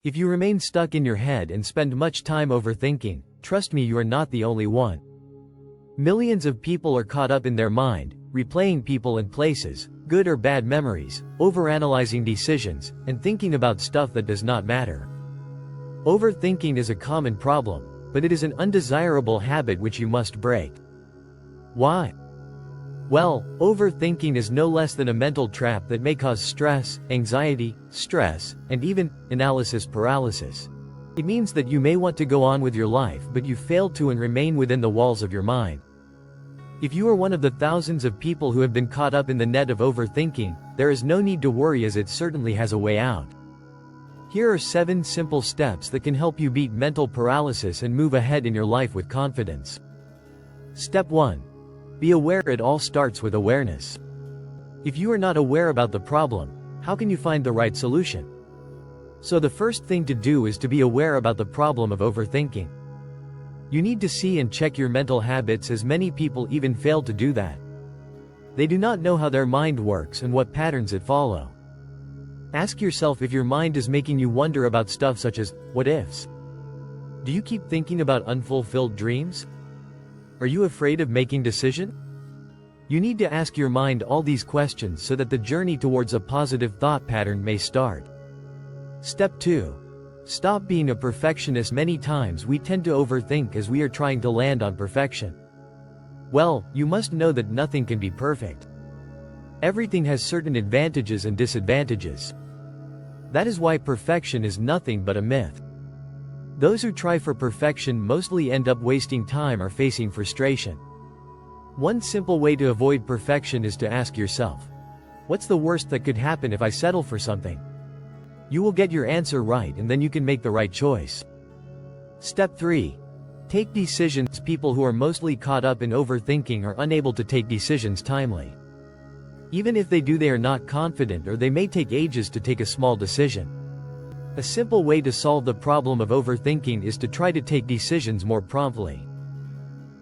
If you remain stuck in your head and spend much time overthinking, trust me, you are not the only one. Millions of people are caught up in their mind, replaying people and places, good or bad memories, overanalyzing decisions, and thinking about stuff that does not matter. Overthinking is a common problem, but it is an undesirable habit which you must break. Why? Well, overthinking is no less than a mental trap that may cause stress, anxiety, stress, and even analysis paralysis. It means that you may want to go on with your life, but you fail to and remain within the walls of your mind. If you are one of the thousands of people who have been caught up in the net of overthinking, there is no need to worry, as it certainly has a way out. Here are 7 simple steps that can help you beat mental paralysis and move ahead in your life with confidence. Step 1. Be aware. It all starts with awareness. If you are not aware about the problem, how can you find the right solution? So the first thing to do is to be aware about the problem of overthinking. You need to see and check your mental habits, as many people even fail to do that. They do not know how their mind works and what patterns it follows. Ask yourself if your mind is making you wonder about stuff such as, what ifs? Do you keep thinking about unfulfilled dreams? Are you afraid of making decisions? You need to ask your mind all these questions so that the journey towards a positive thought pattern may start. Step 2. Stop being a perfectionist. Many times we tend to overthink as we are trying to land on perfection. Well, you must know that nothing can be perfect. Everything has certain advantages and disadvantages. That is why perfection is nothing but a myth. Those who try for perfection mostly end up wasting time or facing frustration. One simple way to avoid perfection is to ask yourself, what's the worst that could happen if I settle for something? You will get your answer right, and then you can make the right choice. Step 3. Take decisions. People who are mostly caught up in overthinking are unable to take decisions timely. Even if they do, they are not confident, or they may take ages to take a small decision. A simple way to solve the problem of overthinking is to try to take decisions more promptly.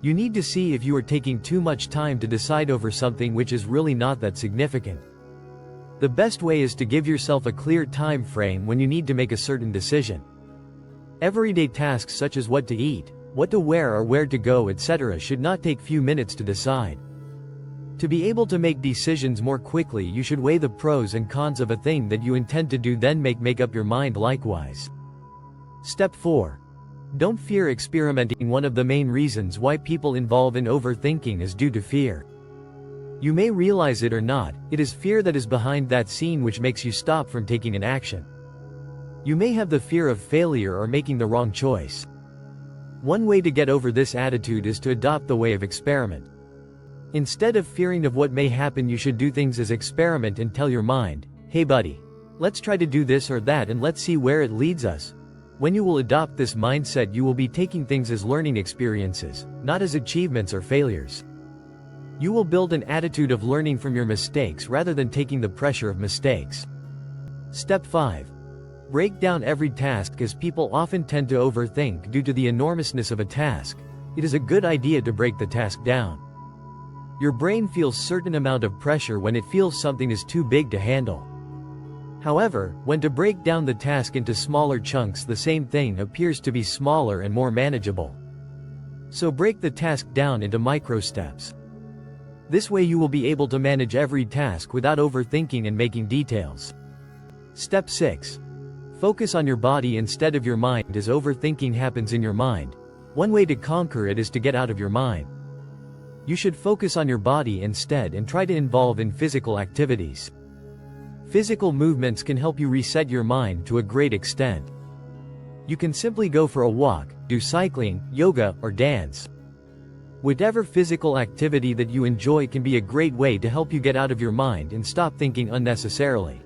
You need to see if you are taking too much time to decide over something which is really not that significant. The best way is to give yourself a clear time frame when you need to make a certain decision. Everyday tasks such as what to eat, what to wear, or where to go, etc. should not take few minutes to decide. To be able to make decisions more quickly, you should weigh the pros and cons of a thing that you intend to do, then make up your mind likewise. Step 4. Don't fear experimenting. One of the main reasons why people involve in overthinking is due to fear. You may realize it or not, it is fear that is behind that scene which makes you stop from taking an action. You may have the fear of failure or making the wrong choice. One way to get over this attitude is to adopt the way of experiment. Instead of fearing of what may happen, you should do things as experiment and tell your mind, hey buddy, let's try to do this or that and let's see where it leads us. When you will adopt this mindset, you will be taking things as learning experiences, not as achievements or failures. You will build an attitude of learning from your mistakes rather than taking the pressure of mistakes. Step 5. Break down every task. As people often tend to overthink due to the enormousness of a task, it is a good idea to break the task down. Your brain feels certain amount of pressure when it feels something is too big to handle. However, when to break down the task into smaller chunks, the same thing appears to be smaller and more manageable. So break the task down into micro steps. This way you will be able to manage every task without overthinking and making details. Step 6. Focus on your body instead of your mind. As overthinking happens in your mind, one way to conquer it is to get out of your mind. You should focus on your body instead and try to involve in physical activities. Physical movements can help you reset your mind to a great extent. You can simply go for a walk, do cycling, yoga, or dance. Whatever physical activity that you enjoy can be a great way to help you get out of your mind and stop thinking unnecessarily.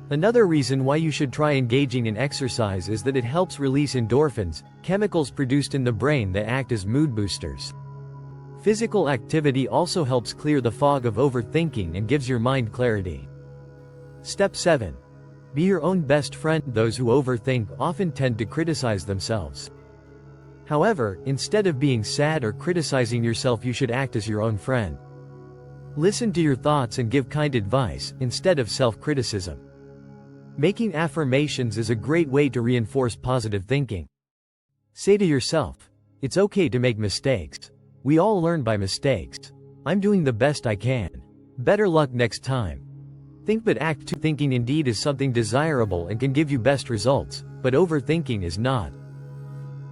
Another reason why you should try engaging in exercise is that it helps release endorphins, chemicals produced in the brain that act as mood boosters. Physical activity also helps clear the fog of overthinking and gives your mind clarity. Step 7. Be your own best friend. Those who overthink often tend to criticize themselves. However, instead of being sad or criticizing yourself, you should act as your own friend. Listen to your thoughts and give kind advice, instead of self-criticism. Making affirmations is a great way to reinforce positive thinking. Say to yourself, "It's okay to make mistakes. We all learn by mistakes. I'm doing the best I can. Better luck next time." Think but act too. Thinking indeed is something desirable and can give you best results, but overthinking is not.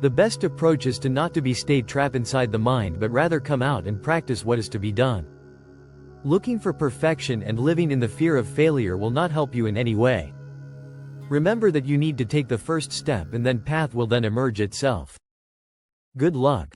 The best approach is to not to be stayed trapped inside the mind but rather come out and practice what is to be done. Looking for perfection and living in the fear of failure will not help you in any way. Remember that you need to take the first step and then path will then emerge itself. Good luck.